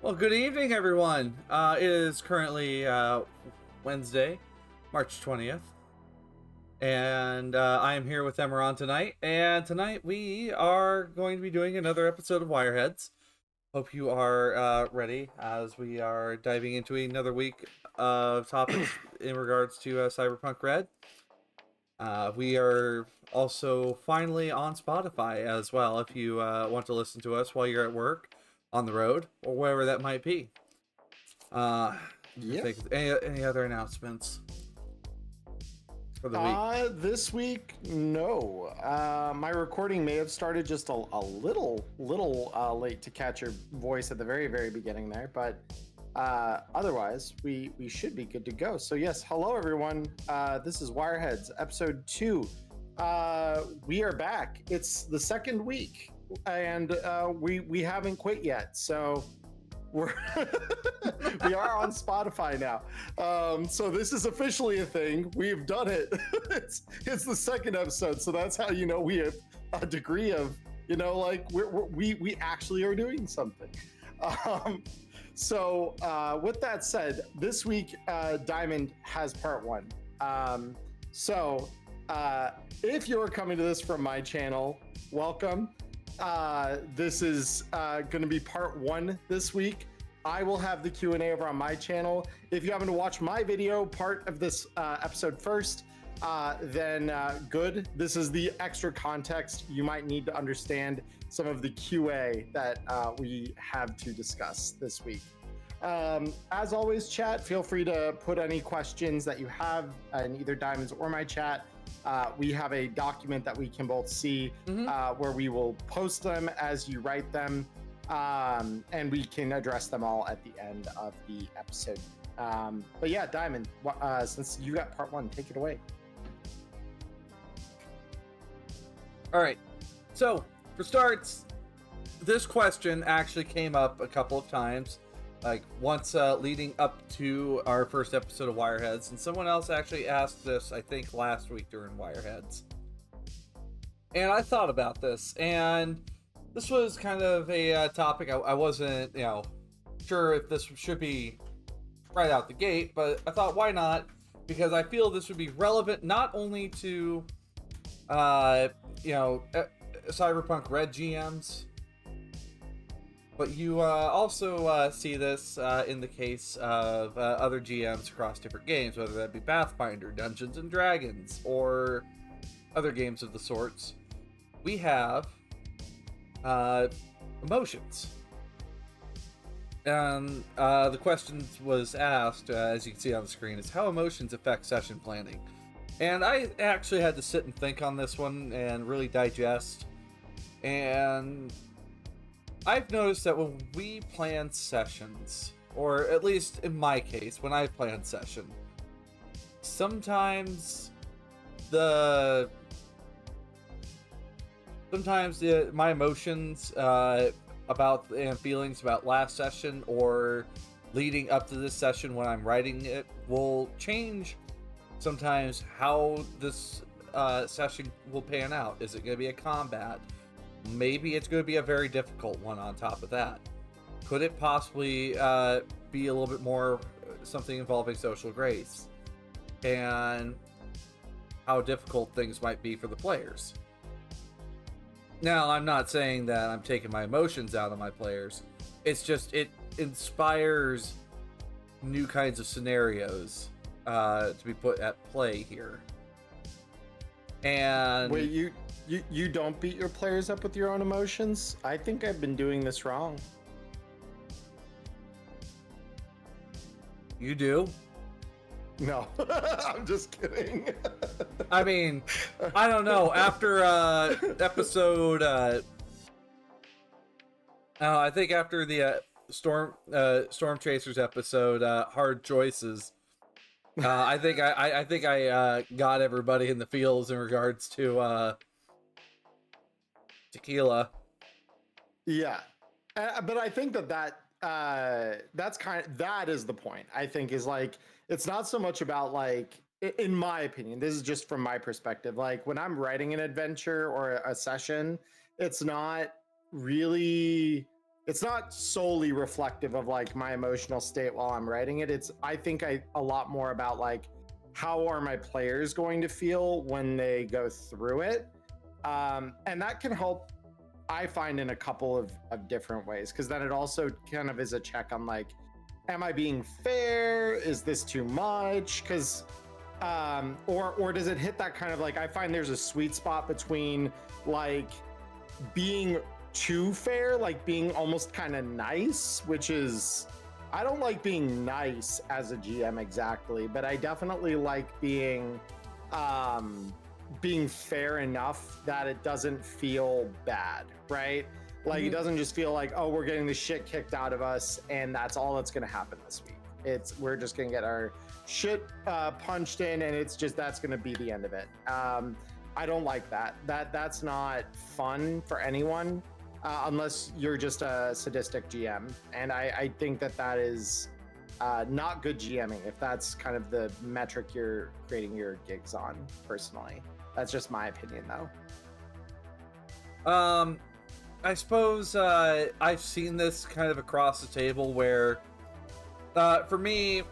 Well, good evening, everyone. It is currently Wednesday, March 20th, and I am here with Emmerron tonight. And tonight we are going to be doing another episode of Wireheads. Hope you are ready as we are diving into another week of topics in regards to Cyberpunk RED. We are also finally on Spotify as well if you want to listen to us while you're at work, on the road, or wherever that might be. Yep. Any other announcements for the week? This week, no. My recording may have started just a little late to catch your voice at the very beginning there, but otherwise, we should be good to go. So yes, hello everyone. This is Wireheads, episode 2. We are back. It's the second week, and we haven't quit yet. So we're we are on Spotify now. So this is officially a thing. We've done it. it's the second episode, so that's how you know we have a degree of like we actually are doing something. So with that said, this week Diamond has part 1. So if you're coming to this from my channel, welcome. This is going to be part 1 this week. I will have the Q&A over on my channel. If you happen to watch my video part of this episode first, then good. This is the extra context you might need to understand some of the QA that we have to discuss this week. As always, chat, feel free to put any questions that you have in either Diamond's or my chat. We have a document that we can both see where we will post them as you write them, and we can address them all at the end of the episode. But yeah, Diamond, since you got part 1, take it away. All right. So for starts, this question actually came up a couple of times, like once leading up to our first episode of Wireheads, and someone else actually asked this, I think, last week during Wireheads. And I thought about this, and this was kind of a topic I wasn't, sure if this should be right out the gate, but I thought, why not? Because I feel this would be relevant not only to, Cyberpunk RED GMs, but you also see this in the case of other GMs across different games, whether that be Pathfinder, Dungeons and Dragons, or other games of the sorts. We have emotions. And the question was asked, as you can see on the screen, is how emotions affect session planning. And I actually had to sit and think on this one and really digest. And I've noticed that when we plan sessions, or at least in my case, when I plan session, sometimes my emotions about and feelings about last session or leading up to this session when I'm writing it will change sometimes how this session will pan out. Is it going to be a combat? Maybe it's going to be a very difficult one on top of that. Could it possibly be a little bit more something involving social grace and how difficult things might be for the players? Now, I'm not saying that I'm taking my emotions out of my players. It's just it inspires new kinds of scenarios to be put at play here. And wait, you don't beat your players up with your own emotions? I think I've been doing this wrong. You do? No, I'm just kidding. I mean, I don't know. After episode, I think after the Storm Chasers episode, Hard Choices, I think I got everybody in the feels in regards to tequila. Yeah, but I think that is the point. I think is like, it's not so much about, like, in my opinion, this is just from my perspective, like when I'm writing an adventure or a session, it's not really it's not solely reflective of like my emotional state while I'm writing it. It's I think a lot more about like how are my players going to feel when they go through it, and that can help, I find, in a couple of different ways, because then it also kind of is a check on like, am I being fair? Is this too much? Because or does it hit that kind of like, I find there's a sweet spot between like being too fair, like being almost kind of nice, which is, I don't like being nice as a GM exactly, but I definitely like being fair enough that it doesn't feel bad, right? Like it doesn't just feel like, oh, we're getting the shit kicked out of us and that's all that's going to happen this week. We're just going to get our shit punched in, and it's just, that's going to be the end of it. I don't like that. That's not fun for anyone, unless you're just a sadistic GM. And I think that is not good GMing if that's kind of the metric you're creating your gigs on, personally. That's just my opinion, though. I suppose I've seen this kind of across the table where, for me,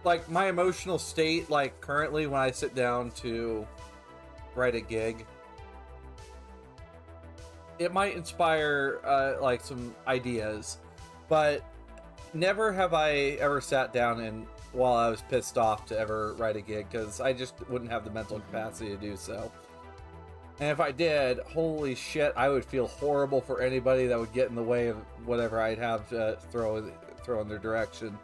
like my emotional state, like currently when I sit down to write a gig, it might inspire like some ideas, but never have I ever sat down and while I was pissed off to ever write a gig, because I just wouldn't have the mental capacity to do so. And if I did, holy shit, I would feel horrible for anybody that would get in the way of whatever I'd have to throw in their direction.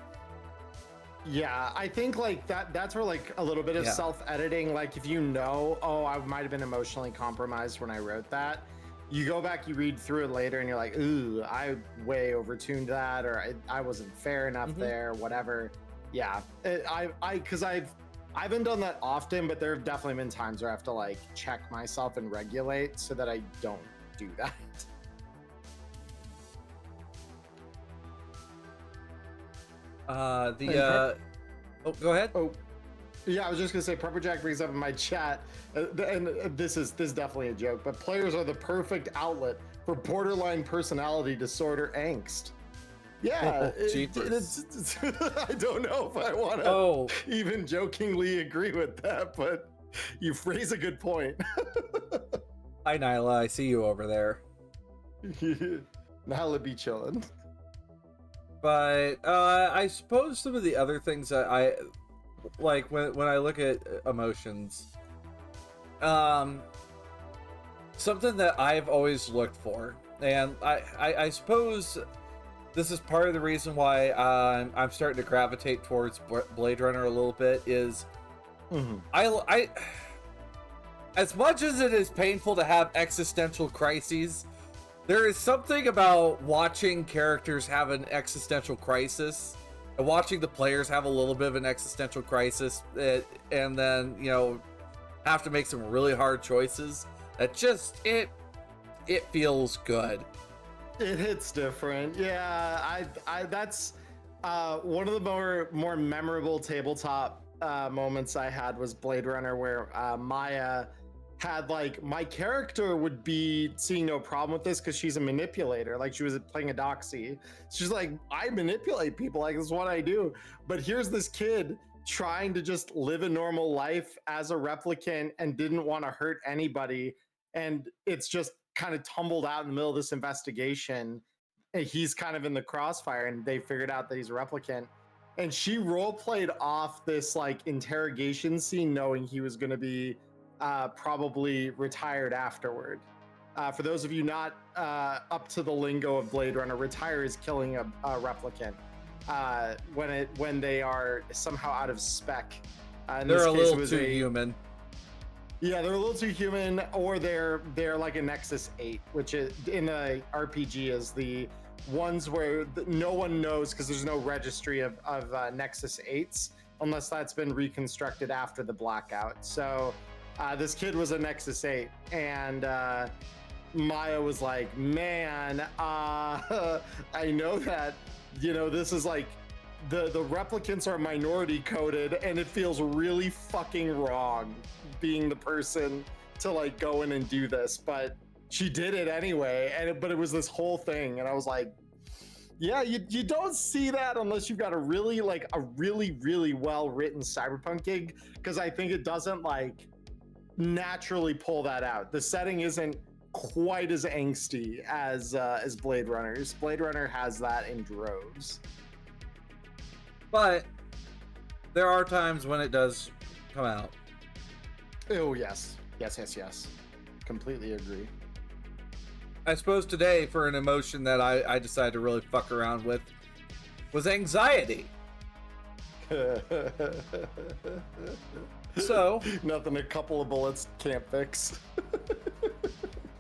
Yeah, I think like that's where like a little bit of self-editing, like if you know, oh, I might have been emotionally compromised when I wrote that, you go back, you read through it later, and you're like, ooh, I way overtuned that, or I wasn't fair enough there, whatever. Yeah, because I haven't done that often, but there have definitely been times where I have to like check myself and regulate so that I don't do that. Oh, go ahead. Oh, yeah, I was just gonna say, Pepper Jack brings up in my chat, and this is definitely a joke, but players are the perfect outlet for borderline personality disorder angst. Yeah, I don't know if I want to even jokingly agree with that, but you phrase a good point. Hi, Nyla, I see you over there. Nyla be chilling. But I suppose some of the other things that I like when I look at emotions, something that I've always looked for, and I suppose this is part of the reason why I'm starting to gravitate towards Blade Runner a little bit, is I as much as it is painful to have existential crises, there is something about watching characters have an existential crisis and watching the players have a little bit of an existential crisis, and then, you know, have to make some really hard choices. That just, it feels good. It hits different. Yeah, I that's one of the more memorable tabletop moments I had was Blade Runner, where Maya had, like, my character would be seeing no problem with this because she's a manipulator. Like, she was playing a doxy. She's like, I manipulate people, like, this is what I do. But here's this kid trying to just live a normal life as a replicant and didn't want to hurt anybody, and it's just kind of tumbled out in the middle of this investigation. He's kind of in the crossfire, and they figured out that he's a replicant, and she role played off this like interrogation scene knowing he was going to be probably retired afterward. For those of you not up to the lingo of Blade Runner, retire is killing a replicant when they are somehow out of spec. They're a little too human. Yeah, they're a little too human, or they're like a Nexus 8, which is in the RPG is the ones where no one knows because there's no registry of Nexus 8s unless that's been reconstructed after the blackout. So this kid was a Nexus 8, and Maya was like, man, I know that, you know, this is like the replicants are minority coded, and it feels really fucking wrong being the person to like go in and do this, but she did it anyway, but it was this whole thing, and I was like, Yeah, you don't see that unless you've got a really really well written Cyberpunk gig, because I think it doesn't like naturally pull that out. The setting isn't quite as angsty as Blade Runner's. Blade Runner has that in droves. But there are times when it does come out. Oh yes. Completely agree. I suppose today, for an emotion that I decided to really fuck around with, was anxiety. So nothing a couple of bullets can't fix.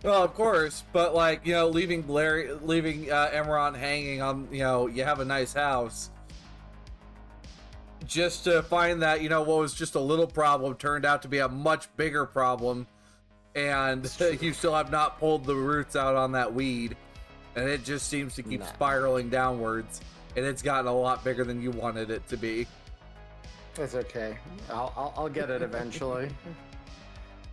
Well, of course, but like, you know, leaving Emmerron hanging on, you know, you have a nice house, just to find that, you know, what was just a little problem turned out to be a much bigger problem, and you still have not pulled the roots out on that weed, and it just seems to keep spiraling downwards, and it's gotten a lot bigger than you wanted it to be. That's okay. I'll get it eventually.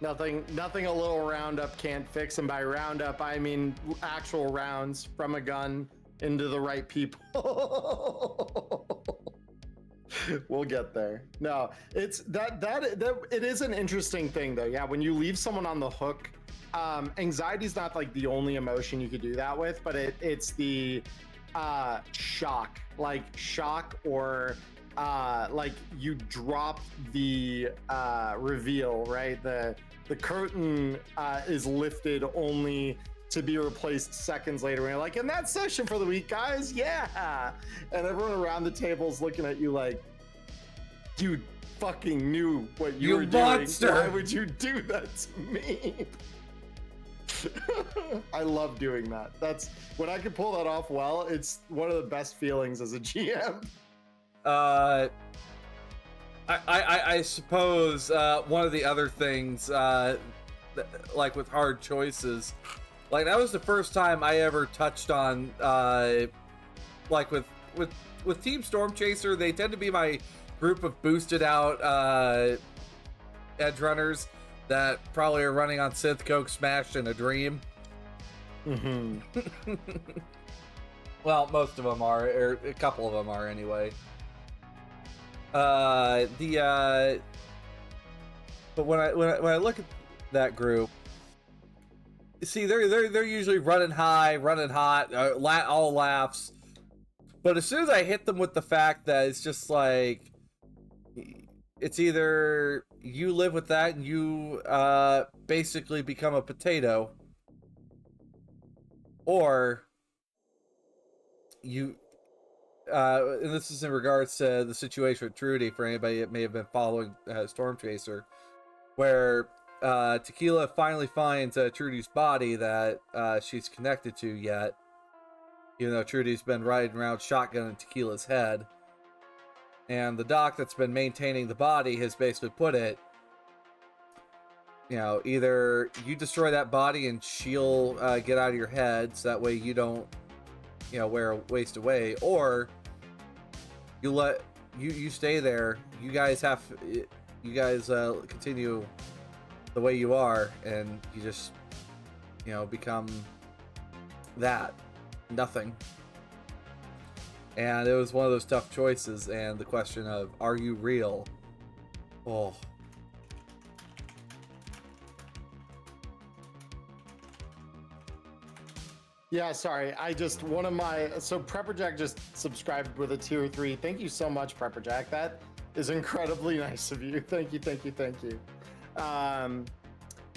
Nothing a little roundup can't fix, and by roundup I mean actual rounds from a gun into the right people. We'll get there. No, it's that it is an interesting thing though. Yeah, when you leave someone on the hook, anxiety is not like the only emotion you could do that with, but it's the shock or like you drop the reveal, right? The curtain is lifted only to be replaced seconds later, and you're like, and that's session for the week, guys. Yeah, and everyone around the table is looking at you like, you fucking knew what you were monster. doing. Why would you do that to me? I love doing that. That's when I can pull that off well. It's one of the best feelings as a GM. I suppose one of the other things, like with hard choices, like that was the first time I ever touched on, like with Team Storm Chaser, they tend to be my group of boosted out edge runners that probably are running on synth coke smashed in a dream. Mm-hmm. Well, most of them are, or a couple of them are anyway. But when I look at that group, see, they're usually running high, running hot, all laughs. But as soon as I hit them with the fact that it's just like, it's either you live with that and you basically become a potato, or you and this is in regards to the situation with Trudy, for anybody that may have been following Storm Chaser, where Tequila finally finds Trudy's body that she's connected to yet, even though Trudy's been riding around shotgunning Tequila's head. And the doc that's been maintaining the body has basically put it, you know, either you destroy that body and she'll get out of your head, so that way you don't, you know, waste away, or you stay there. You guys continue the way you are, and you just, you know, become that nothing. And it was one of those tough choices, and the question of, are you real? Oh. Yeah, sorry. So Prepper Jack just subscribed with a tier 3. Thank you so much, Prepper Jack. That is incredibly nice of you. Thank you.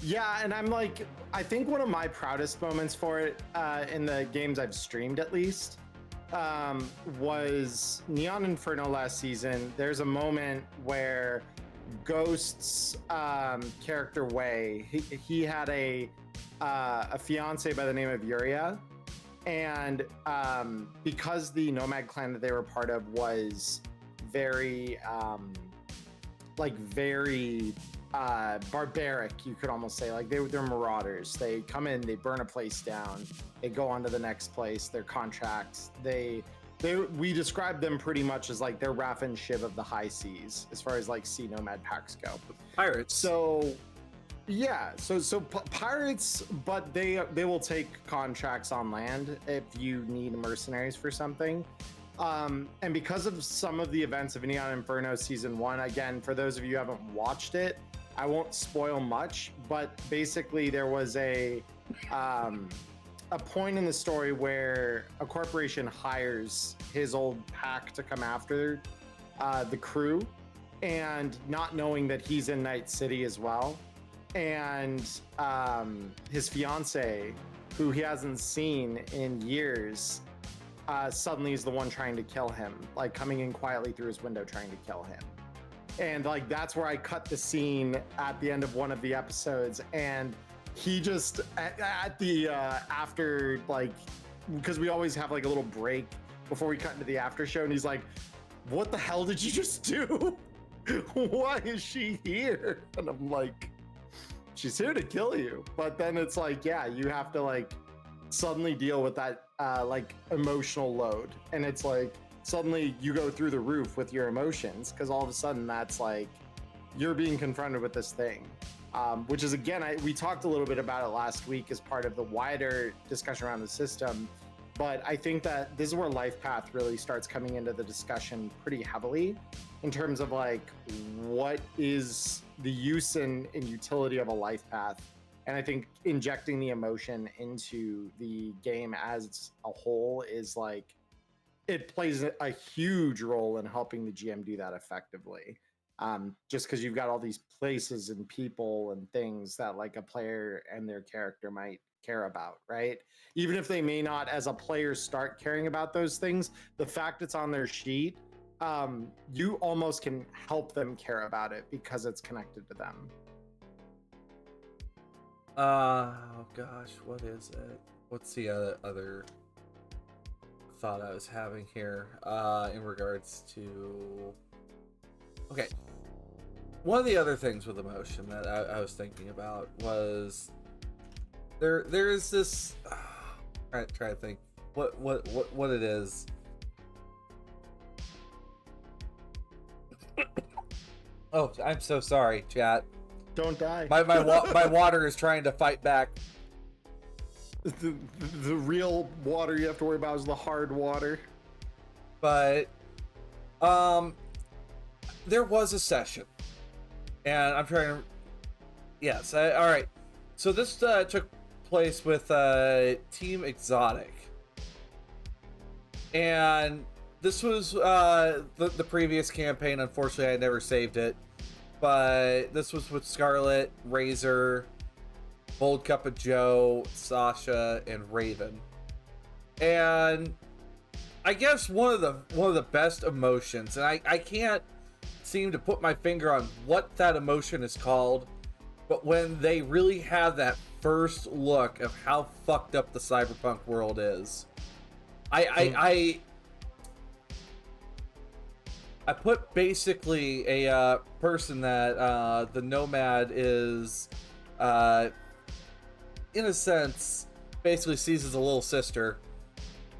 Yeah, and I'm like, I think one of my proudest moments for it, in the games I've streamed at least, was Neon Inferno last season. There's a moment where Ghost's character Wei, he had a fiance by the name of Yuria, and because the Nomad clan that they were part of was very barbaric, you could almost say. Like they're marauders. They come in, they burn a place down, they go on to the next place. Their contracts, we describe them pretty much as like they're Raff and Shiv of the high seas, as far as like sea nomad packs go. Pirates. So Yeah, so pirates, but they will take contracts on land if you need mercenaries for something. And because of some of the events of Neon Inferno season 1, again, for those of you who haven't watched it, I won't spoil much, but basically there was a point in the story where a corporation hires his old pack to come after the crew, and not knowing that he's in Night City as well. And his fiance, who he hasn't seen in years, suddenly is the one trying to kill him, like coming in quietly through his window trying to kill him. And like that's where I cut the scene at the end of one of the episodes, and he just at the after, like, because we always have like a little break before we cut into the after show, and he's like, what the hell did you just do? Why is she here? And I'm like, she's here to kill you. But then it's like, yeah, you have to like suddenly deal with that like emotional load, and it's like suddenly you go through the roof with your emotions, because all of a sudden that's like you're being confronted with this thing, which is, again, we talked a little bit about it last week as part of the wider discussion around the system. But I think that this is where life path really starts coming into the discussion pretty heavily, in terms of like what is the use and utility of a life path. And I think injecting the emotion into the game as a whole is like, it plays a huge role in helping the GM do that effectively. Just because you've got all these places and people and things that like a player and their character might care about, right? Even if they may not, as a player, start caring about those things, the fact it's on their sheet, you almost can help them care about it because it's connected to them. Oh gosh, what is it? What's the other thought I was having here in regards to... Okay, one of the other things with emotion that I was thinking about was there is this try to think what it is. Oh, I'm so sorry, chat. Don't die. My water is trying to fight back. The real water you have to worry about is the hard water. But there was a session, and I'm trying to... Yes, all right. So this took place with Team Exotic, and this was the previous campaign. Unfortunately, I never saved it, but this was with Scarlet, Razor, Bold Cup of Joe, Sasha, and Raven. And I guess one of the best emotions, and I can't seem to put my finger on what that emotion is called, but when they really have that first look of how fucked up the cyberpunk world is. I put basically a person that the Nomad is in a sense basically sees as a little sister,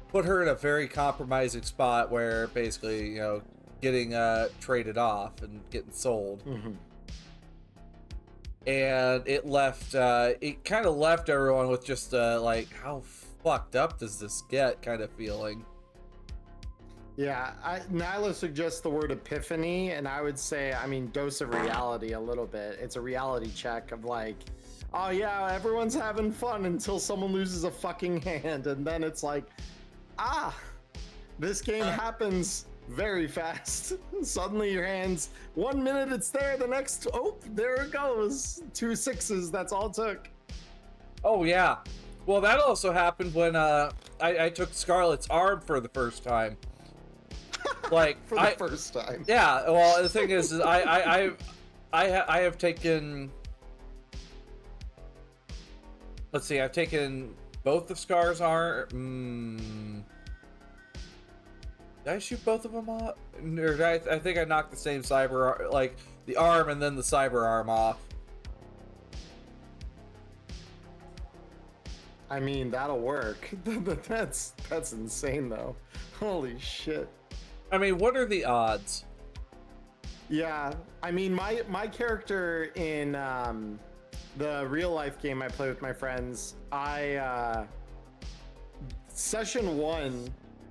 put her in a very compromising spot where basically, you know, getting traded off and getting sold. Mm-hmm. And it left it kind of left everyone with just like, how fucked up does this get kind of feeling. Yeah, Nyla suggests the word epiphany, and I would say, I mean, dose of reality a little bit. It's a reality check of like, oh yeah, everyone's having fun until someone loses a fucking hand, and then it's like, this game happens very fast. Suddenly your hands, 1 minute it's there, the next, oh, there it goes. 2 6s, that's all it took. Oh yeah. Well, that also happened when I took Scarlett's arm for the first time. Like for the first time. Yeah, well, the thing is I have taken, let's see, I've taken both of Scar's arm. Did I shoot both of them off? Or did I think I knocked the same cyber, like the arm and then the cyber arm off. I mean, that'll work. That's insane though. Holy shit. I mean, what are the odds? Yeah, I mean, my character in the real life game I play with my friends, session 1,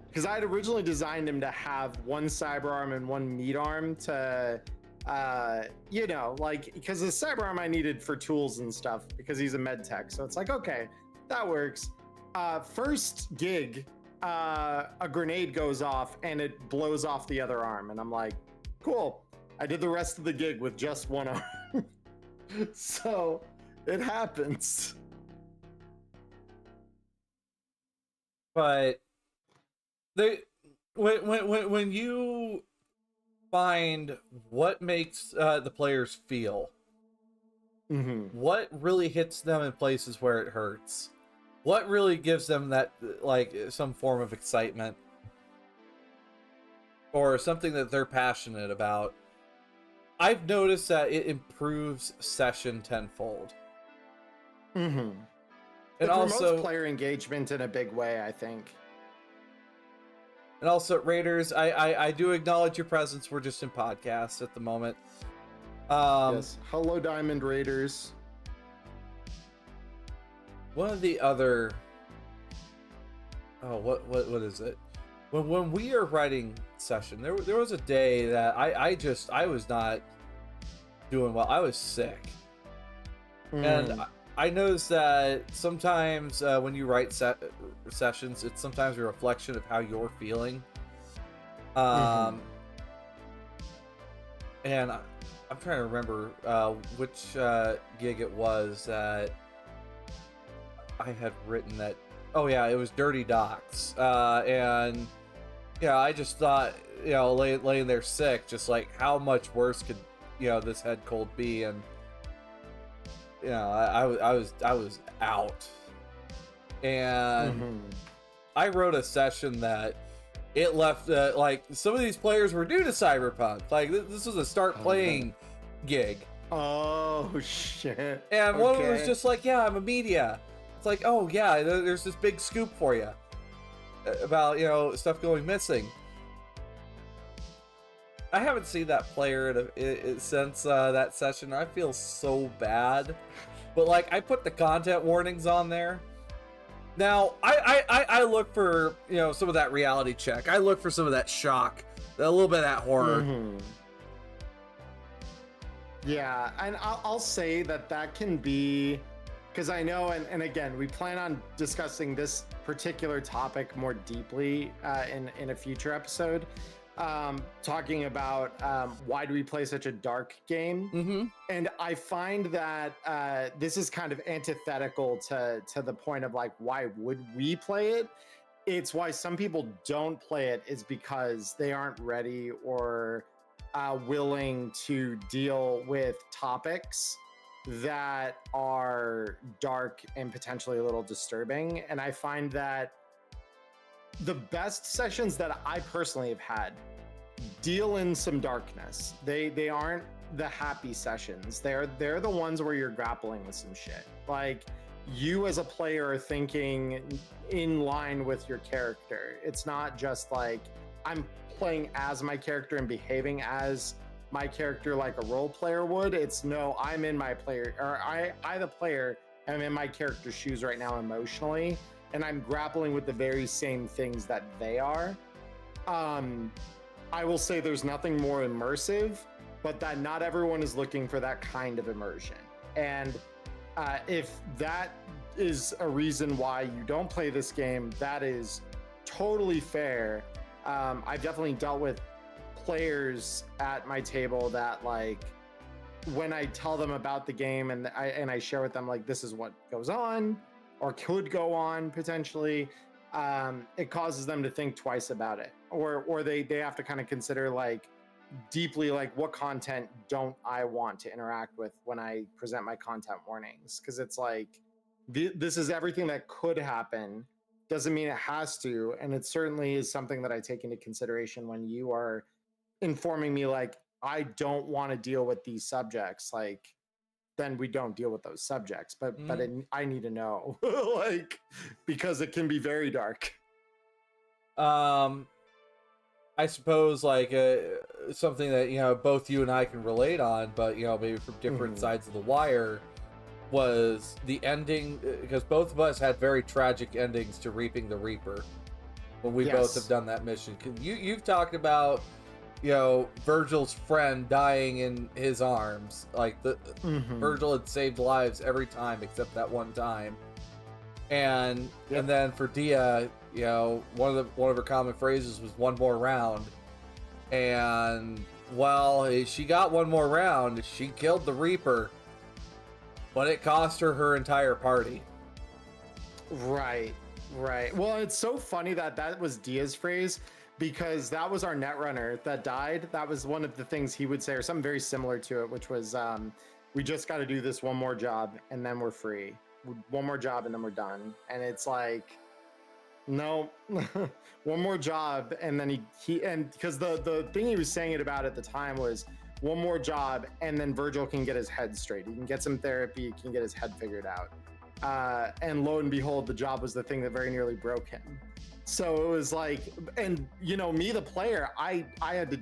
because I had originally designed him to have one cyber arm and one meat arm to, like, because the cyber arm I needed for tools and stuff because he's a med tech. So it's like, okay, that works. First gig, a grenade goes off and it blows off the other arm. And I'm like, cool. I did the rest of the gig with just one arm. So it happens. But when you find what makes the players feel, what really hits them in places where it hurts, what really gives them that, like, some form of excitement or something that they're passionate about, I've noticed that it improves session tenfold. And it also promotes player engagement in a big way, I think. And also, Raiders, I do acknowledge your presence. We're just in podcasts at the moment. Yes. Hello, Diamond Raiders. One of the other... Oh, what is it? When we are writing session, there was a day that I was not doing well. I was sick. And I noticed that sometimes when you write sessions, it's sometimes a reflection of how you're feeling. And I'm trying to remember which gig it was that I had written that. Oh yeah, it was Dirty Docs. And yeah, I just thought, laying there sick, just like how much worse could this head cold be, and I was out, and I wrote a session that it left like some of these players were new to Cyberpunk. Like this was a StartPlaying gig. Oh shit! And one was just like, "Yeah, I'm a media." It's like, "Oh yeah, there's this big scoop for you about stuff going missing." I haven't seen that player since that session. I feel so bad, but like I put the content warnings on there. Now I look for some of that reality check. I look for some of that shock, a little bit of that horror. Yeah, and I'll say that can be, because I know, and again, we plan on discussing this particular topic more deeply in a future episode. Talking about why do we play such a dark game, and I find that this is kind of antithetical to the point of like, why would we play it? It's why some people don't play it is because they aren't ready or willing to deal with topics that are dark and potentially a little disturbing. And I find that the best sessions that I personally have had deal in some darkness. They aren't the happy sessions. They're the ones where you're grappling with some shit. Like you as a player are thinking in line with your character. It's not just like I'm playing as my character and behaving as my character like a role player would. It's no, I'm in my player, or I the player am in my character's shoes right now emotionally, and I'm grappling with the very same things that they are. I will say there's nothing more immersive, but that not everyone is looking for that kind of immersion. And if that is a reason why you don't play this game, that is totally fair. I've definitely dealt with players at my table that, like, when I tell them about the game and I share with them, like, this is what goes on or could go on potentially, it causes them to think twice about it, or they have to kind of consider like deeply, like, what content don't I want to interact with when I present my content warnings? Because it's like this is everything that could happen, doesn't mean it has to, and it certainly is something that I take into consideration when you are informing me, like, I don't want to deal with these subjects. Like, then we don't deal with those subjects, but I need to know, like, because it can be very dark. I suppose, like, something that both you and I can relate on, but maybe from different sides of the wire. was the ending, because both of us had very tragic endings to Reaping the Reaper when we both have done that mission. You've talked about, Virgil's friend dying in his arms. Like Virgil had saved lives every time except that one time. And then for Dia, one of her common phrases was "one more round." And while she got one more round, she killed the Reaper, but it cost her entire party. Right. Well, it's so funny that was Dia's phrase, because that was our netrunner that died. That was one of the things he would say, or something very similar to it, which was, we just got to do this one more job and then we're free. One more job and then we're done. And it's like, no, one more job. And then and because the thing he was saying it about at the time was one more job and then Virgil can get his head straight. He can get some therapy, he can get his head figured out. And lo and behold, the job was the thing that very nearly broke him. So it was like, and me, the player, I had to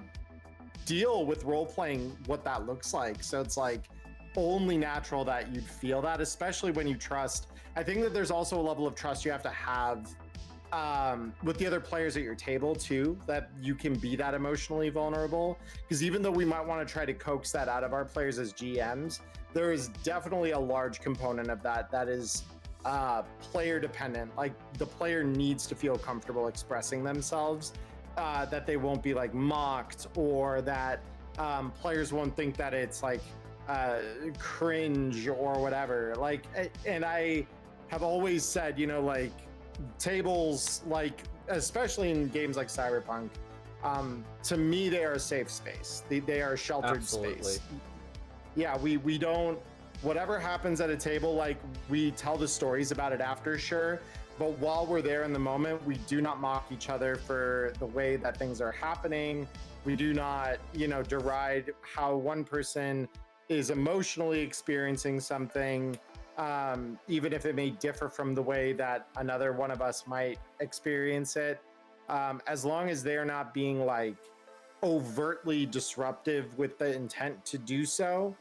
deal with role playing what that looks like. So it's like only natural that you'd feel that, especially when you trust. I think that there's also a level of trust you have to have with the other players at your table too, that you can be that emotionally vulnerable. Because even though we might want to try to coax that out of our players as GMs, there is definitely a large component of that is player dependent. Like the player needs to feel comfortable expressing themselves, that they won't be like mocked, or that players won't think that it's like cringe or whatever. Like, and I have always said, like tables, like especially in games like Cyberpunk, to me they are a safe space. They are a sheltered space. Yeah, we don't, whatever happens at a table, like we tell the stories about it after, sure, but while we're there in the moment, we do not mock each other for the way that things are happening. We do not, deride how one person is emotionally experiencing something, even if it may differ from the way that another one of us might experience it, as long as they're not being like overtly disruptive with the intent to do so.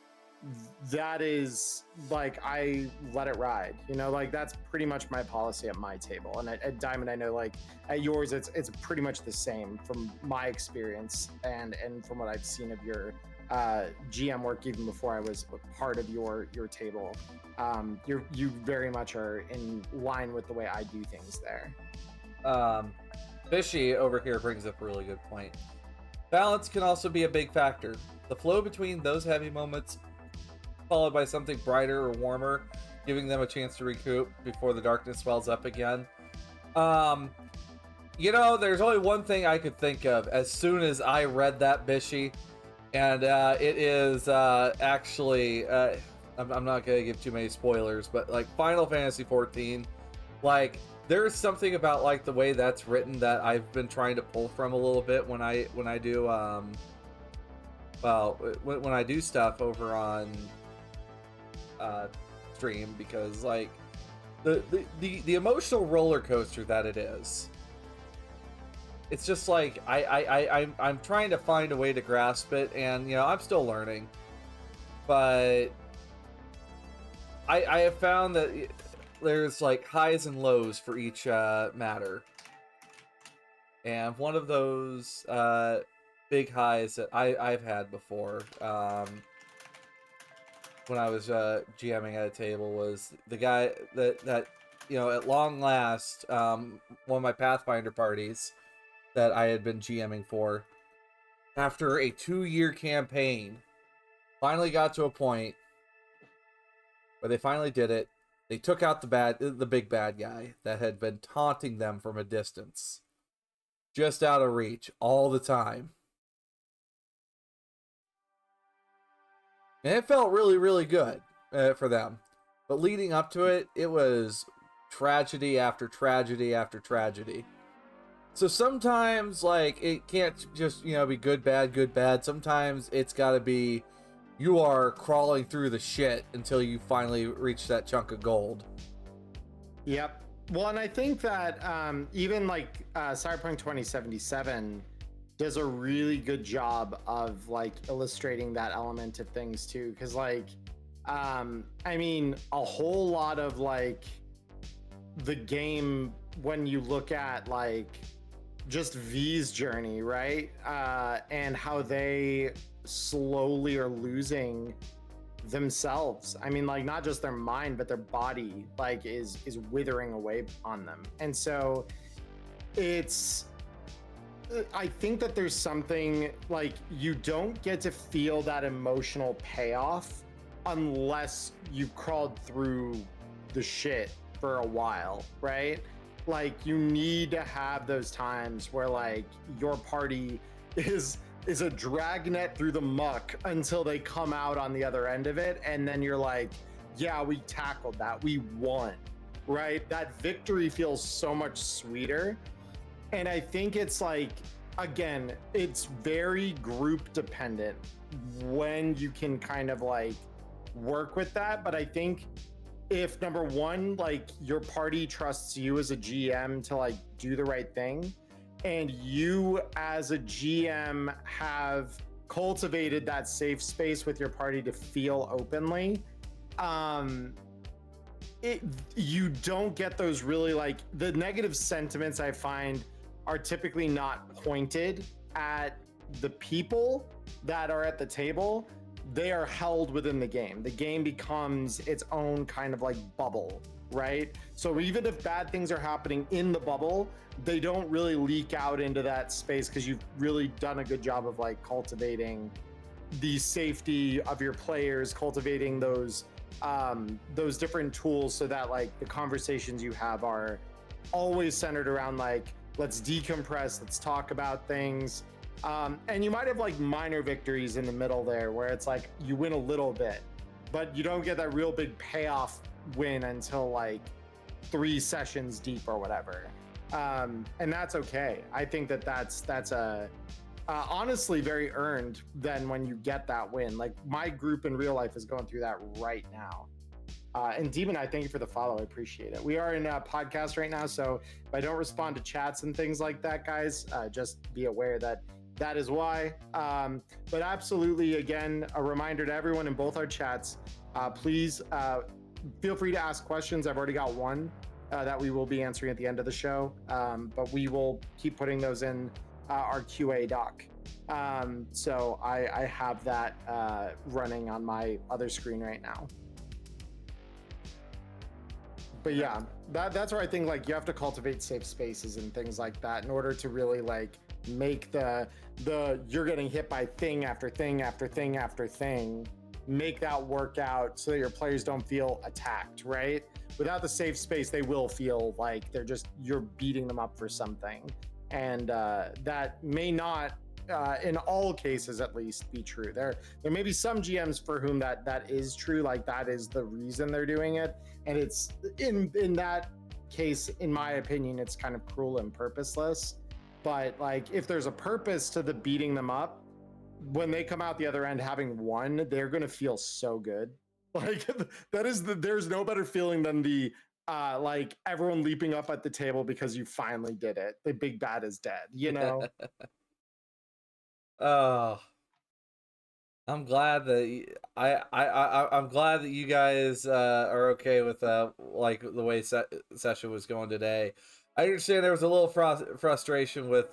That is like, I let it ride, like that's pretty much my policy at my table. And at Diamond, I know like at yours, it's pretty much the same from my experience and from what I've seen of your GM work, even before I was part of your table. You very much are in line with the way I do things there. Fishy over here brings up a really good point. Balance can also be a big factor. The flow between those heavy moments followed by something brighter or warmer, giving them a chance to recoup before the darkness swells up again. There's only one thing I could think of as soon as I read that, Bishy, and it is actually, I'm not going to give too many spoilers, but like Final Fantasy 14, like there's something about like the way that's written that I've been trying to pull from a little bit when I do when I do stuff over on stream, because like the emotional roller coaster that it is, it's just like I'm trying to find a way to grasp it, and I'm still learning, but I have found that there's like highs and lows for each matter, and one of those big highs that I've had before, when I was GMing at a table, was the guy that at long last, one of my Pathfinder parties that I had been GMing for, after a 2-year campaign, finally got to a point where they finally did it. They took out the big bad guy that had been taunting them from a distance, just out of reach all the time. And it felt really, really good for them. But leading up to it, it was tragedy after tragedy after tragedy. So sometimes, like, it can't just, be good, bad, good, bad. Sometimes it's got to be, you are crawling through the shit until you finally reach that chunk of gold. Yep. Well, and I think that even like Cyberpunk 2077 does a really good job of like illustrating that element of things too, because like I mean, a whole lot of like the game, when you look at like just V's journey, right? And how they slowly are losing themselves. I mean, like not just their mind, but their body like is withering away on them. And so it's, I think that there's something like you don't get to feel that emotional payoff unless you've crawled through the shit for a while, right? Like you need to have those times where like your party is a dragnet through the muck until they come out on the other end of it, and then you're like, yeah, we tackled that, we won, right? That victory feels so much sweeter. And I think it's like, again, it's very group dependent when you can kind of like work with that. But I think if number one, like your party trusts you as a GM to like do the right thing, and you as a GM have cultivated that safe space with your party to feel openly, you don't get those really like the negative sentiments. I find are typically not pointed at the people that are at the table. They are held within the game. The game becomes its own kind of like bubble, right? So even if bad things are happening in the bubble, they don't really leak out into that space because you've really done a good job of like cultivating the safety of your players, cultivating those different tools so that like the conversations you have are always centered around like, let's decompress, let's talk about things. And you might have like minor victories in the middle there where it's like you win a little bit, but you don't get that real big payoff win until like 3 sessions deep or whatever. And that's okay. I think that that's a honestly very earned then when you get that win. Like my group in real life is going through that right now. And Demon, I thank you for the follow. I appreciate it. We are in a podcast right now, so if I don't respond to chats and things like that, guys, just be aware that that is why. But absolutely, again, a reminder to everyone in both our chats, please feel free to ask questions. I've already got one that we will be answering at the end of the show, but we will keep putting those in our QA doc. So I have that running on my other screen right now. But yeah, that's where I think like you have to cultivate safe spaces and things like that in order to really like make the you're getting hit by thing after thing after thing after thing, make that work out so that your players don't feel attacked, right? Without the safe space, they will feel like you're beating them up for something. And that may not, in all cases at least, be true. There may be some GMs for whom that is true, like that is the reason they're doing it. And it's in that case, in my opinion, it's kind of cruel and purposeless. But like if there's a purpose to the beating them up, when they come out the other end having won, they're gonna feel so good. Like there's no better feeling than the like everyone leaping up at the table because you finally did it. The big bad is dead, you know? Oh, I'm glad that I'm glad that you guys are okay with like the way session was going today. I understand there was a little frustration with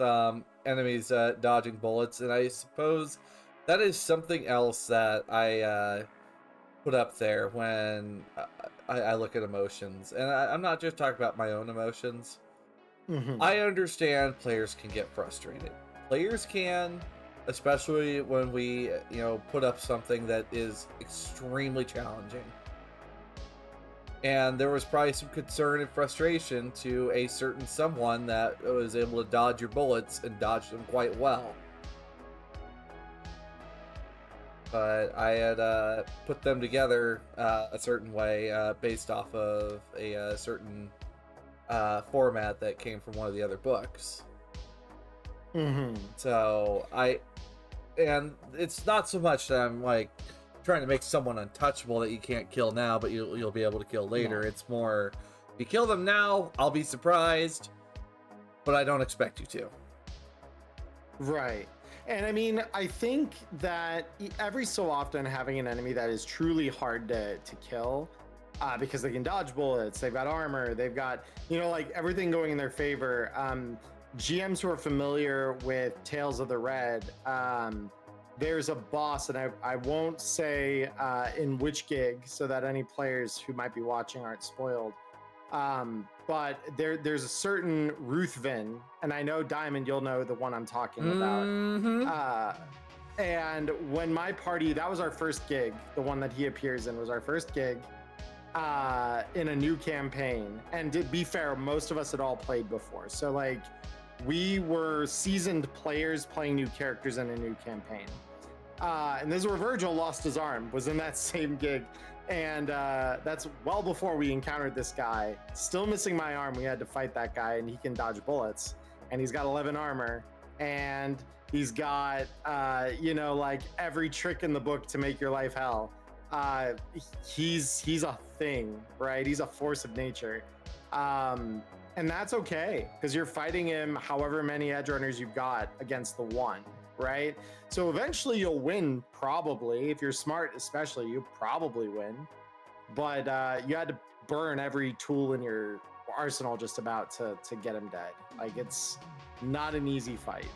enemies dodging bullets, and I suppose that is something else that I put up there when I look at emotions. And I'm not just talking about my own emotions. Mm-hmm. I understand players can get frustrated. Players can, especially when we, put up something that is extremely challenging. And there was probably some concern and frustration to a certain someone that was able to dodge your bullets and dodge them quite well. But I had put them together a certain way based off of a certain format that came from one of the other books. Mm-hmm. So and it's not so much that I'm like trying to make someone untouchable that you can't kill now, but you'll be able to kill later. No. It's more, if you kill them now, I'll be surprised, but I don't expect you to. Right. And I mean, I think that every so often having an enemy that is truly hard to kill, because they can dodge bullets, they've got armor, they've got, you know, like everything going in their favor. GMs who are familiar with Tales of the Red, there's a boss, and I won't say in which gig so that any players who might be watching aren't spoiled. But there's a certain Ruthven, and I know Diamond, you'll know the one I'm talking about. And when my party, that was our first gig, the one that he appears in was our first gig in a new campaign. And to be fair, most of us had all played before. So like we were seasoned players playing new characters in a new campaign. And this is where Virgil lost his arm, was in that same gig. And that's well before we encountered this guy. Still missing my arm, we had to fight that guy, and he can dodge bullets. And he's got 11 armor, and he's got, you know, like every trick in the book to make your life hell. He's a thing, right? He's a force of nature. And that's okay, because you're fighting him however many edge runners you've got against the one, right? So eventually you'll win, probably. If you're smart, especially, you probably win. But you had to burn every tool in your arsenal just about to get him dead. Like, it's not an easy fight.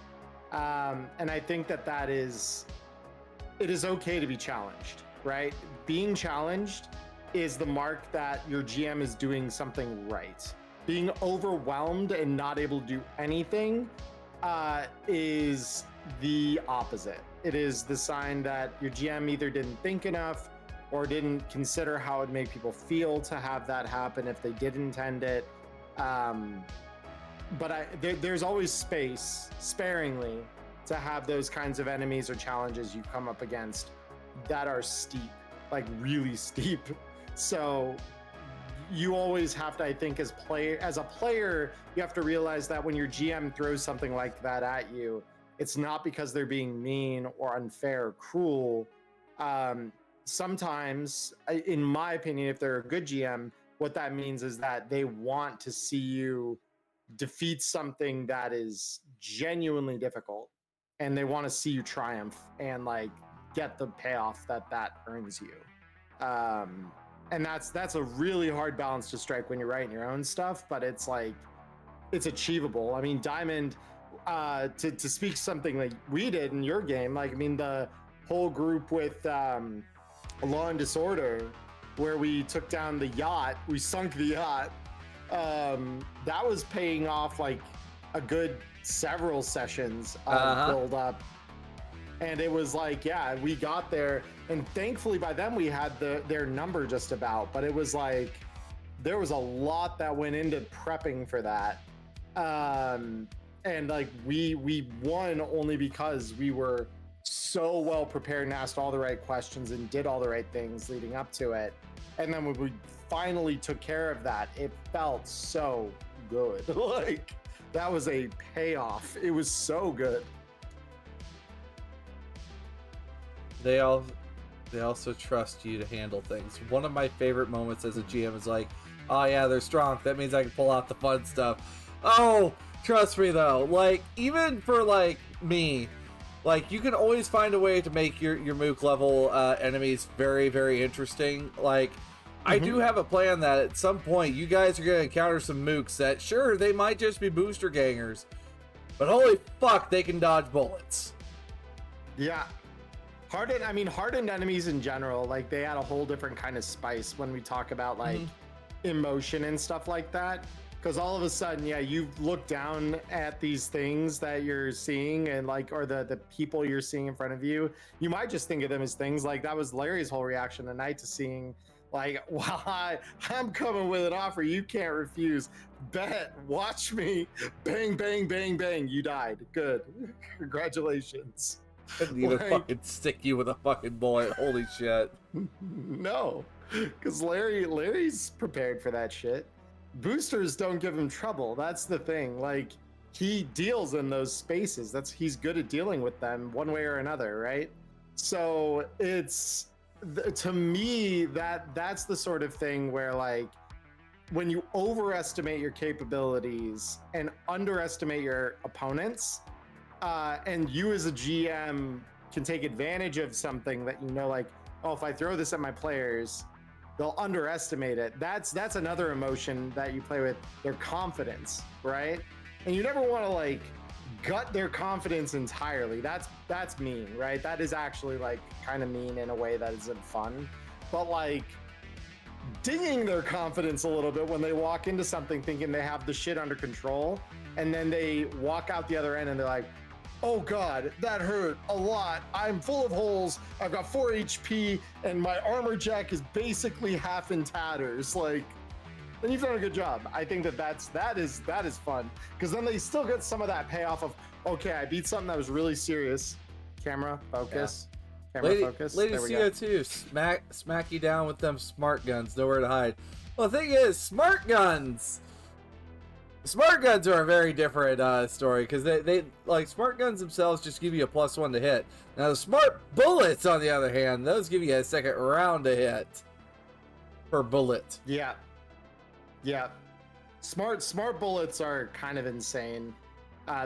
And I think that it is okay to be challenged, right? Being challenged is the mark that your GM is doing something right. Being overwhelmed and not able to do anything is the opposite. It is the sign that your GM either didn't think enough or didn't consider how it would make people feel to have that happen if they did intend it. But there's always space, sparingly, to have those kinds of enemies or challenges you come up against that are steep, like really steep. So you always have to, I think, as a player, you have to realize that when your GM throws something like that at you, it's not because they're being mean or unfair or cruel. Sometimes, in my opinion, if they're a good GM, what that means is that they want to see you defeat something that is genuinely difficult, and they want to see you triumph and like get the payoff that earns you. And that's a really hard balance to strike when you're writing your own stuff, but it's like, it's achievable. I mean, Diamond, to speak something like we did in your game, like, I mean, the whole group with Law and Disorder, where we took down the yacht, we sunk the yacht, that was paying off like a good several sessions of build up. And it was like, yeah, we got there, and thankfully by then we had their number just about, but it was like, there was a lot that went into prepping for that. And like we won only because we were so well prepared and asked all the right questions and did all the right things leading up to it. And then when we finally took care of that, it felt so good. Like, that was a payoff. It was so good. They also trust you to handle things. One of my favorite moments as a GM is like, oh yeah, they're strong. That means I can pull out the fun stuff. Oh, trust me though. Like, even for like me, like, you can always find a way to make your mook level enemies very, very interesting. Like, I do have a plan that at some point you guys are going to encounter some mooks that, sure, they might just be booster gangers, but holy fuck, they can dodge bullets. Yeah. Hardened enemies in general, like, they add a whole different kind of spice when we talk about like emotion and stuff like that. Because all of a sudden, yeah, you look down at these things that you're seeing, and like, or the people you're seeing in front of you, you might just think of them as things. Like, that was Larry's whole reaction tonight to seeing, like, wow, I'm coming with an offer you can't refuse. Bet, watch me, bang, bang, bang, bang. You died. Good, congratulations. Couldn't even fucking stick you with a fucking bullet. Holy shit. No, because Larry's prepared for that shit. Boosters don't give him trouble. That's the thing. Like, he deals in those spaces. He's good at dealing with them one way or another, right? So it's, to me, that's the sort of thing where, like, when you overestimate your capabilities and underestimate your opponents, and you as a GM can take advantage of something that like, oh, if I throw this at my players, they'll underestimate it. That's another emotion that you play with, their confidence, right? And you never want to like gut their confidence entirely. That's mean, right? That is actually like kind of mean in a way that isn't fun. But like dinging their confidence a little bit when they walk into something thinking they have the shit under control, and then they walk out the other end and they're like, oh God, that hurt a lot. I'm full of holes. I've got 4 HP and my armor jack is basically half in tatters. Like, then you've done a good job. I think that is fun, because then they still get some of that payoff of, okay, I beat something that was really serious. Camera focus. Yeah. Camera focus. Lady CO2, smack you down with them smart guns. Nowhere to hide. Well, the thing is, smart guns are a very different story, because they like, smart guns themselves just give you a +1 to hit. Now the smart bullets, on the other hand, those give you a second round to hit per bullet. Yeah. Smart bullets are kind of insane.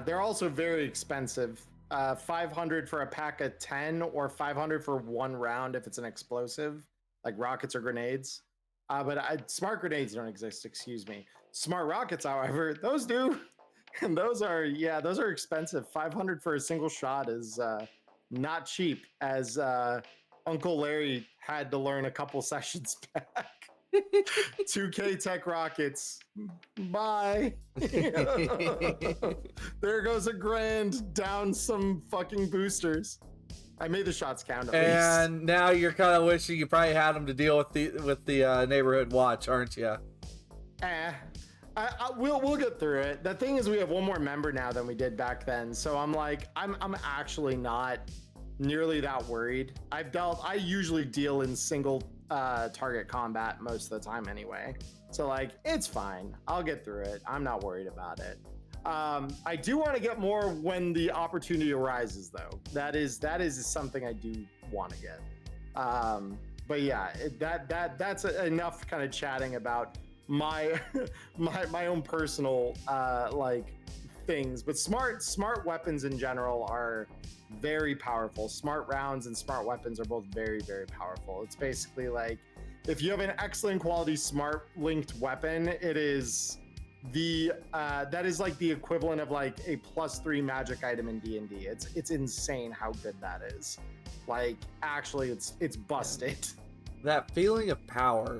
They're also very expensive. 500 for a pack of 10, or 500 for 1 round if it's an explosive, like rockets or grenades. But smart grenades don't exist, excuse me. Smart rockets, however, those do. And those are expensive. 500 for a single shot is not cheap, as Uncle Larry had to learn a couple sessions back. 2K Tech rockets. Bye. There goes $1,000 down some fucking boosters. I made the shots count at least. And now you're kind of wishing you probably had them to deal with the neighborhood watch, aren't you? We'll get through it. The thing is, we have one more member now than we did back then, so I'm actually not nearly that worried. I usually deal in single target combat most of the time anyway, so like, it's fine. I'll get through it. I'm not worried about it. I do want to get more when the opportunity arises, though. That is something I do want to get. But yeah, that's enough kind of chatting about my my own personal like things. But smart weapons in general are very powerful. Smart rounds and smart weapons are both very, very powerful. It's basically like, if you have an excellent quality smart linked weapon, it is that is like the equivalent of like a +3 magic item in D&D. It's insane how good that is. Like, actually, it's busted. That feeling of power,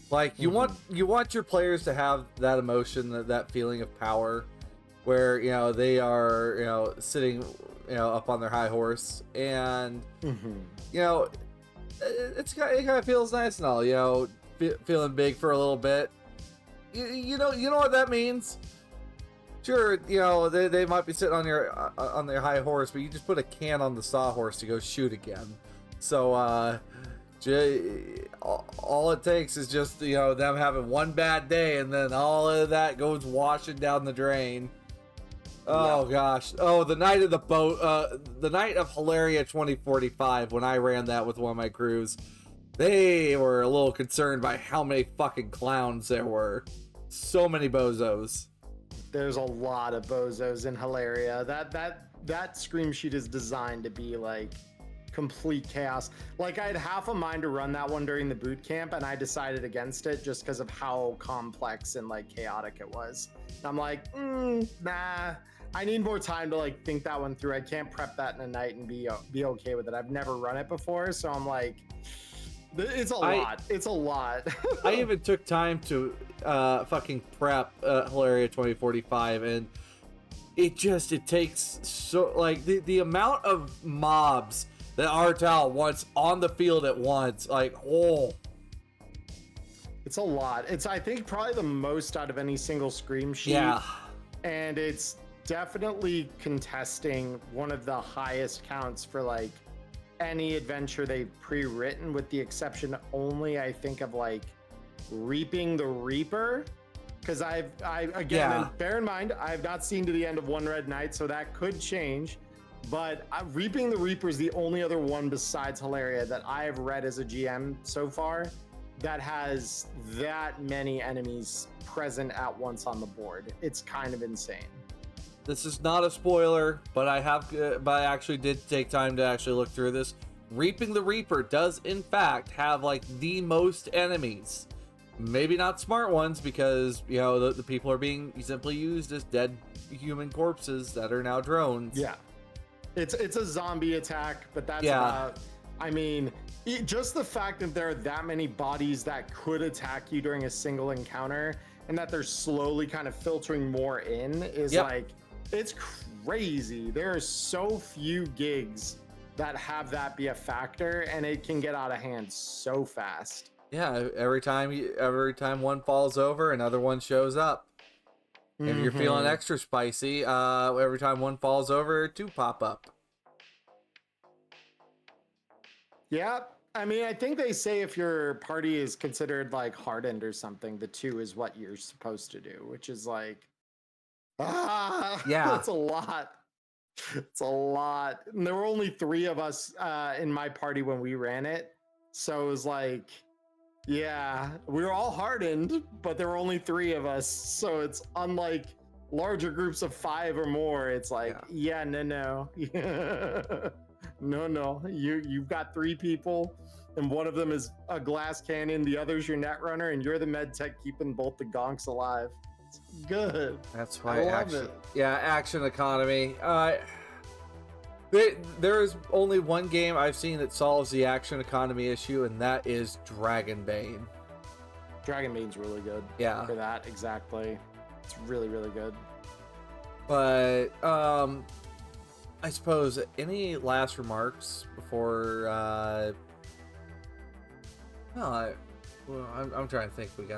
like, you want your players to have that emotion, that feeling of power, where they are sitting up on their high horse, and it kind of feels nice and all, feeling big for a little bit. You know what that means? Sure, they might be sitting on their high horse, but you just put a can on the sawhorse to go shoot again. So all it takes is just them having one bad day, and then all of that goes washing down the drain. Oh gosh! Oh, the night of the night of Hilaria 2045, when I ran that with one of my crews, they were a little concerned by how many fucking clowns there were. So many bozos. There's a lot of bozos in Hilaria. That scream sheet is designed to be like complete chaos. Like, I had half a mind to run that one during the boot camp, and I decided against it just because of how complex and like chaotic it was. And I'm like, nah. I need more time to like think that one through. I can't prep that in a night and be okay with it. I've never run it before, so I'm like, it's a lot. It's a lot. I even took time to fucking prep Hilaria 2045, and it takes so, like, the amount of mobs that Artel wants on the field at once, like, it's a lot. It's, I think, probably the most out of any single scream sheet. Yeah. And it's definitely contesting one of the highest counts for like any adventure they've pre-written, with the exception only, I think, of like Reaping the Reaper, because bear in mind, I've not seen to the end of One Red Night, so that could change, but Reaping the Reaper is the only other one besides Hilaria that I have read as a GM so far that has that many enemies present at once on the board. It's kind of insane. this is not a spoiler, but I actually did take time to actually look through this. Reaping the Reaper does in fact have like the most enemies. Maybe not smart ones, because you know the people are being simply used as dead human corpses that are now drones. Yeah, it's a zombie attack, but that's Yeah. about. I mean, just the fact that there are that many bodies that could attack you during a single encounter, and that they're slowly kind of filtering more in, is like, it's crazy. There are so few gigs that have that be a factor, and it can get out of hand so fast. Yeah, every time one falls over, another one shows up. If you're feeling extra spicy, every time one falls over, two pop up. Yeah, I mean, I think they say if your party is considered like hardened or something, the 2 is what you're supposed to do, which is like, yeah, that's a lot. It's a lot. And there were only 3 of us in my party when we ran it, so it was like, yeah, we were all hardened, but there were only 3 of us, so it's unlike larger groups of 5 or more. It's like, no. No, you've got 3 people, and one of them is a glass cannon, the other's your net runner, and you're the med tech keeping both the gonks alive. It's good. That's why I love it. Yeah, action economy. There is only one game I've seen that solves the action economy issue, and that is Dragonbane. Dragonbane's really good. Yeah. For that, exactly. It's really, really good. But I suppose, any last remarks before I'm trying to think if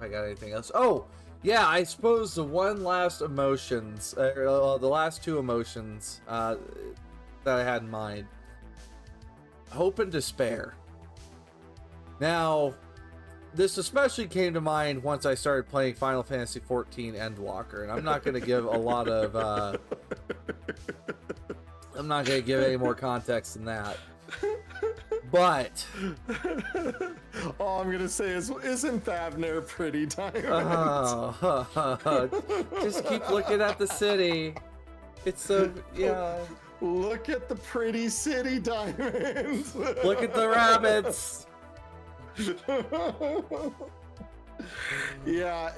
I got anything else. Oh, yeah, I suppose the one last emotions, the last 2 emotions that I had in mind. Hope and despair. Now, this especially came to mind once I started playing Final Fantasy XIV Endwalker, and I'm not going to give a lot of I'm not going to give any more context than that. But all I'm going to say is, isn't Thavner pretty, Diamond? Just keep looking at the city. It's so, yeah. Look at the pretty city, Diamond. Look at the rabbits. Yeah,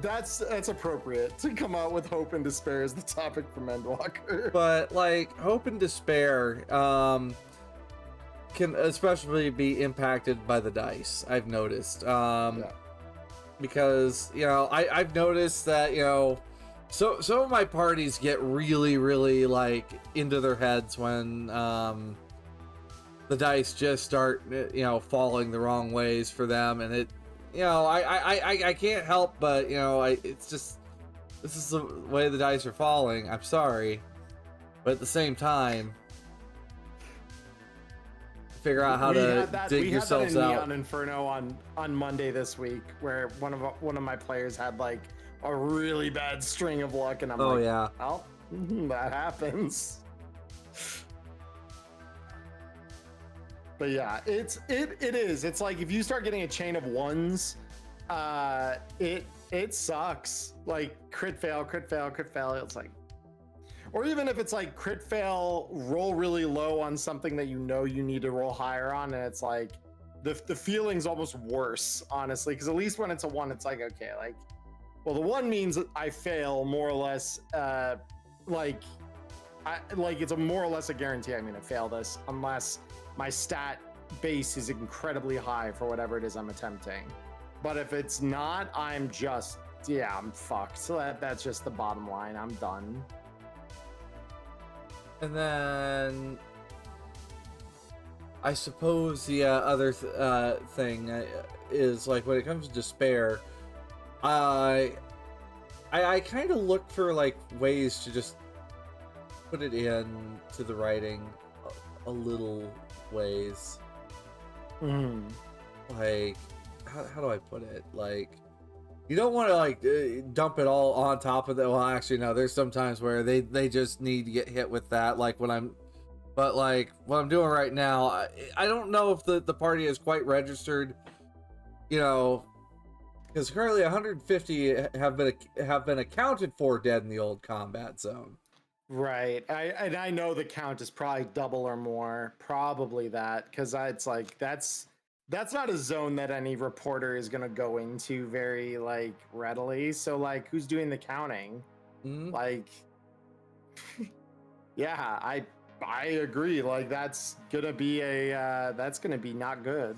that's appropriate to come out with hope and despair as the topic from Endwalker. But like, hope and despair can especially be impacted by the dice, I've noticed. Because, you know, I've noticed that, you know, so some of my parties get really, really like into their heads when the dice just start, you know, falling the wrong ways for them, and it, you know, I can't help but, you know, it's just, this is the way the dice are falling. I'm sorry, but at the same time, figure out how to dig yourselves out. We had that in Neon Inferno on Monday this week, where one of my players had like a really bad string of luck, and I'm like, yeah, well, that happens. But yeah, it is. It's like if you start getting a chain of 1s, it sucks. Like crit fail, crit fail, crit fail. It's like, or even if it's like crit fail, roll really low on something that you know you need to roll higher on, and it's like the feeling's almost worse, honestly, because at least when it's a 1, it's like, okay, like, well, the 1 means I fail more or less. Like it's a more or less a guarantee I'm gonna fail this unless my stat base is incredibly high for whatever it is I'm attempting. But if it's not, I'm fucked. So that's just the bottom line. I'm done. And then I suppose the other thing is, like, when it comes to despair, I kind of look for like ways to just put it in to the writing a little ways. Like, how do I put it? Like, you don't want to like dump it all on top of that. Well, actually, no. There's some times where they just need to get hit with that. Like but like what I'm doing right now, I don't know if the party is quite registered, you know, Because currently 150 have been accounted for dead in the old combat zone. Right. I know the count is probably double or more, probably that, because it's like that's not a zone that any reporter is gonna go into very like readily. So like, who's doing the counting? Mm-hmm. Like, yeah, I agree. Like that's gonna be not good.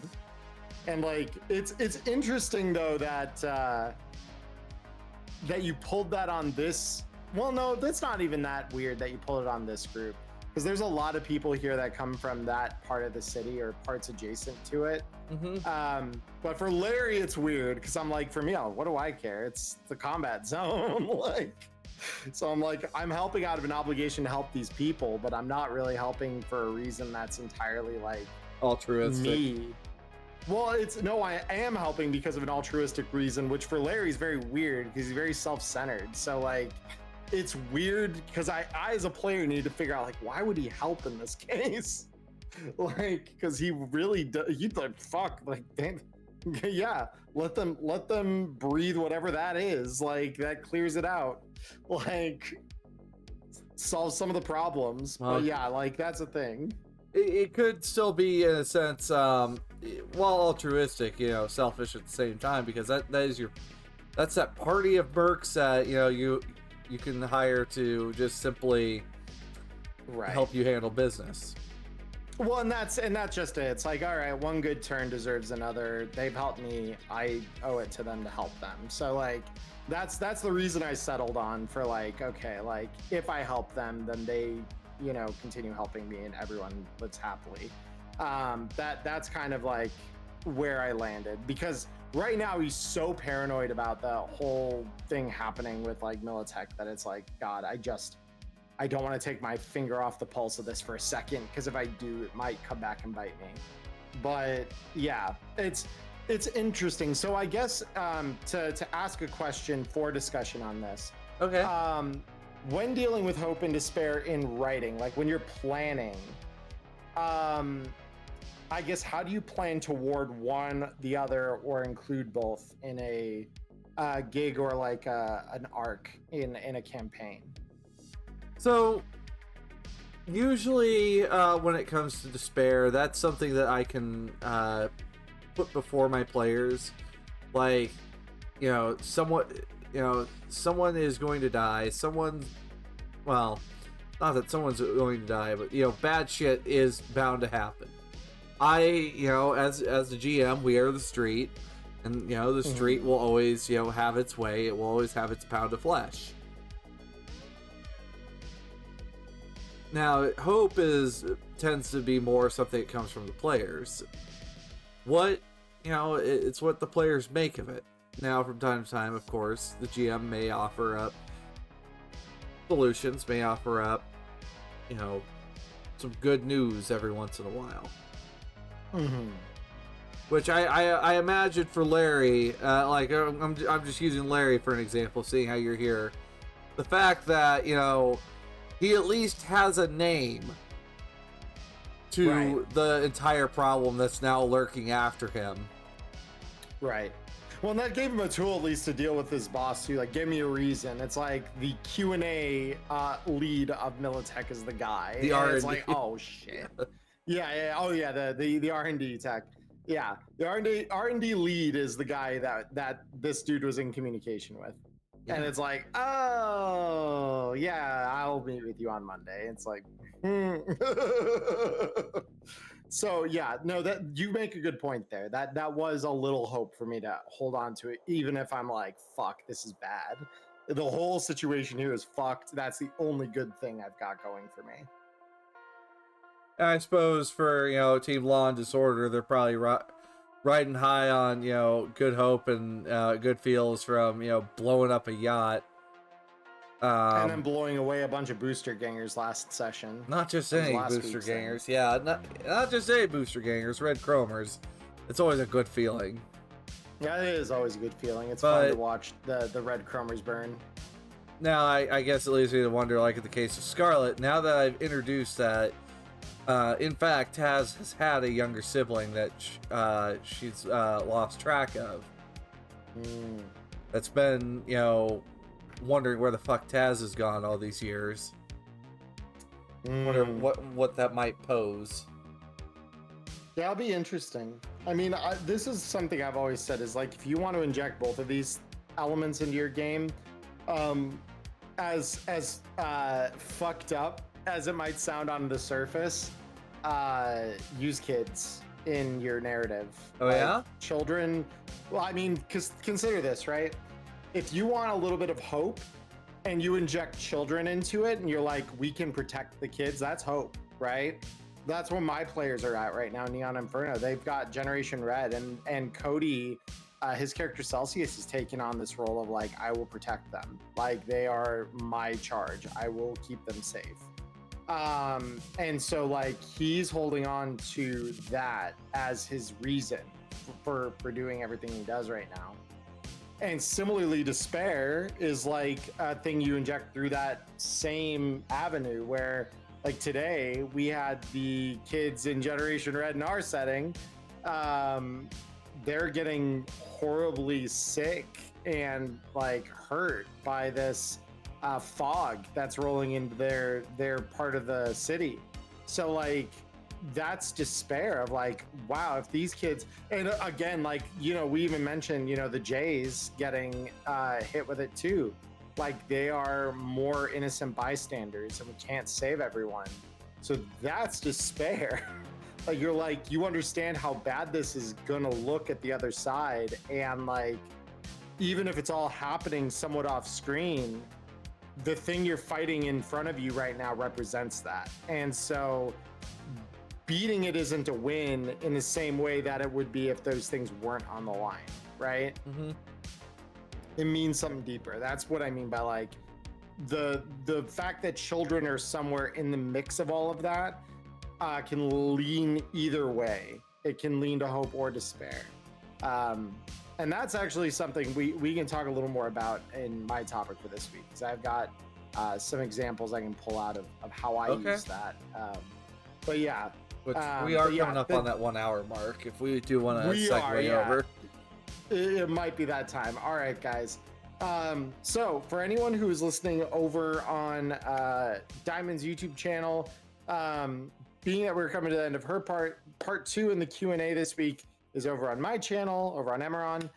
And like, it's interesting though that that you pulled that on this. Well, no, that's not even that weird that you pulled it on this group, because there's a lot of people here that come from that part of the city or parts adjacent to it. Mm-hmm. But for Larry, it's weird because I'm like, for me, what do I care? It's the combat zone. Like, so I'm like, I'm helping out of an obligation to help these people, but I'm not really helping for a reason that's entirely like Altruistic. me. Well, I am helping because of an altruistic reason, which for Larry is very weird because he's very self-centered. So like, it's weird because I as a player need to figure out like, why would he help in this case? Like, because he really he'd like, fuck, like, damn, yeah, let them breathe whatever that is. Like, that clears it out. Like, solves some of the problems. But yeah, like, that's a thing. It could still be, in a sense, while altruistic, selfish at the same time, because that's that party of mercs that you can hire to just simply help you handle business. Well, and that's just it. It's like, all right, one good turn deserves another. They've helped me. I owe it to them to help them. So like, that's the reason I settled on for like, okay, like if I help them, then they continue helping me and everyone lives happily. That's kind of like where I landed, because right now he's so paranoid about the whole thing happening with like Militech that it's like, God, I don't want to take my finger off the pulse of this for a second, because if I do, it might come back and bite me. But yeah, it's interesting. So I guess to ask a question for discussion on this. Okay. When dealing with hope and despair in writing, like when you're planning, I guess, how do you plan toward one, the other, or include both in a gig or like an arc in a campaign? So usually when it comes to despair, that's something that I can put before my players. Like, someone is going to die. Well, not that someone's going to die, but bad shit is bound to happen. As the GM, we are the street, and the street will always have its way. It will always have its pound of flesh. Now, hope tends to be more something that comes from the players. It's what the players make of it. Now, from time to time, of course, the GM may offer up solutions, may offer up, some good news every once in a while. Mm-hmm. Which I imagine for Larry, like I'm just using Larry for an example, seeing how you're here. The fact that he at least has a name to the entire problem that's now lurking after him. Right. Well, and that gave him a tool at least to deal with his boss too. Like, give me a reason. It's like the Q&A lead of Militech is the guy. The R&D. It's like, oh shit. Yeah. Oh yeah. The R&D tech. Yeah. The R&D lead is the guy that this dude was in communication with. Yeah. And it's like, oh yeah, I'll meet with you on Monday. It's like, So yeah, no, that you make a good point there. That was a little hope for me to hold on to it, even if I'm like, fuck, this is bad. The whole situation here is fucked. That's the only good thing I've got going for me. I suppose for Team Law and Disorder, they're probably riding high on good hope and good feels from blowing up a yacht. And then blowing away a bunch of booster gangers last session. Not just any booster gangers. Yeah, not just any booster gangers, red chromers. It's always a good feeling. Yeah, it is always a good feeling. It's fun to watch the red chromers burn. Now, I guess it leaves me to wonder, like in the case of Scarlet, now that I've introduced that, in fact, Taz has had a younger sibling that she's lost track of. Mm. That's been, wondering where the fuck Taz has gone all these years. Wonder what that might pose. Yeah, it'll be interesting. I mean, this is something I've always said is like, if you want to inject both of these elements into your game, as fucked up as it might sound on the surface, use kids in your narrative. Oh, yeah? Children. Well, I mean, because consider this, right? If you want a little bit of hope and you inject children into it and you're like, we can protect the kids, that's hope, right? That's where my players are at right now, Neon Inferno. They've got Generation Red, and Cody, his character Celsius, is taking on this role of like, I will protect them. Like, they are my charge. I will keep them safe. And so like, he's holding on to that as his reason for doing everything he does right now. And similarly, despair is like a thing you inject through that same avenue where, like, today we had the kids in Generation Red in our setting. They're getting horribly sick and like hurt by this fog that's rolling into their part of the city. So like, that's despair of like, wow, if these kids, and again, like, we even mentioned, the Jays getting hit with it too. Like, they are more innocent bystanders and we can't save everyone. So that's despair. Like, you're like, you understand how bad this is gonna look at the other side, and like, even if it's all happening somewhat off screen, the thing you're fighting in front of you right now represents that. And so beating it isn't a win in the same way that it would be if those things weren't on the line, right? Mm-hmm. It means something deeper. That's what I mean by like the fact that children are somewhere in the mix of all of that can lean either way. It can lean to hope or despair. And that's actually something we can talk a little more about in my topic for this week, because I've got some examples I can pull out of how I use that. But yeah. Which we are coming up on that 1 hour mark. If we do want to segue over, it might be that time. All right, guys. So for anyone who is listening over on Diamond's YouTube channel, being that we're coming to the end of her part 2 in the Q&A this week is over on my channel, over on Emmerron.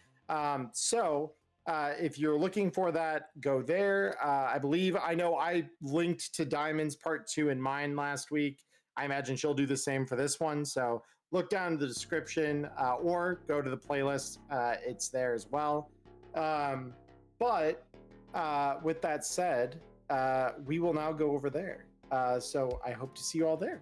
So if you're looking for that, go there. I know I linked to Diamond's part 2 in mine last week. I imagine she'll do the same for this one. So look down in the description or go to the playlist. It's there as well. But with that said, we will now go over there. So I hope to see you all there.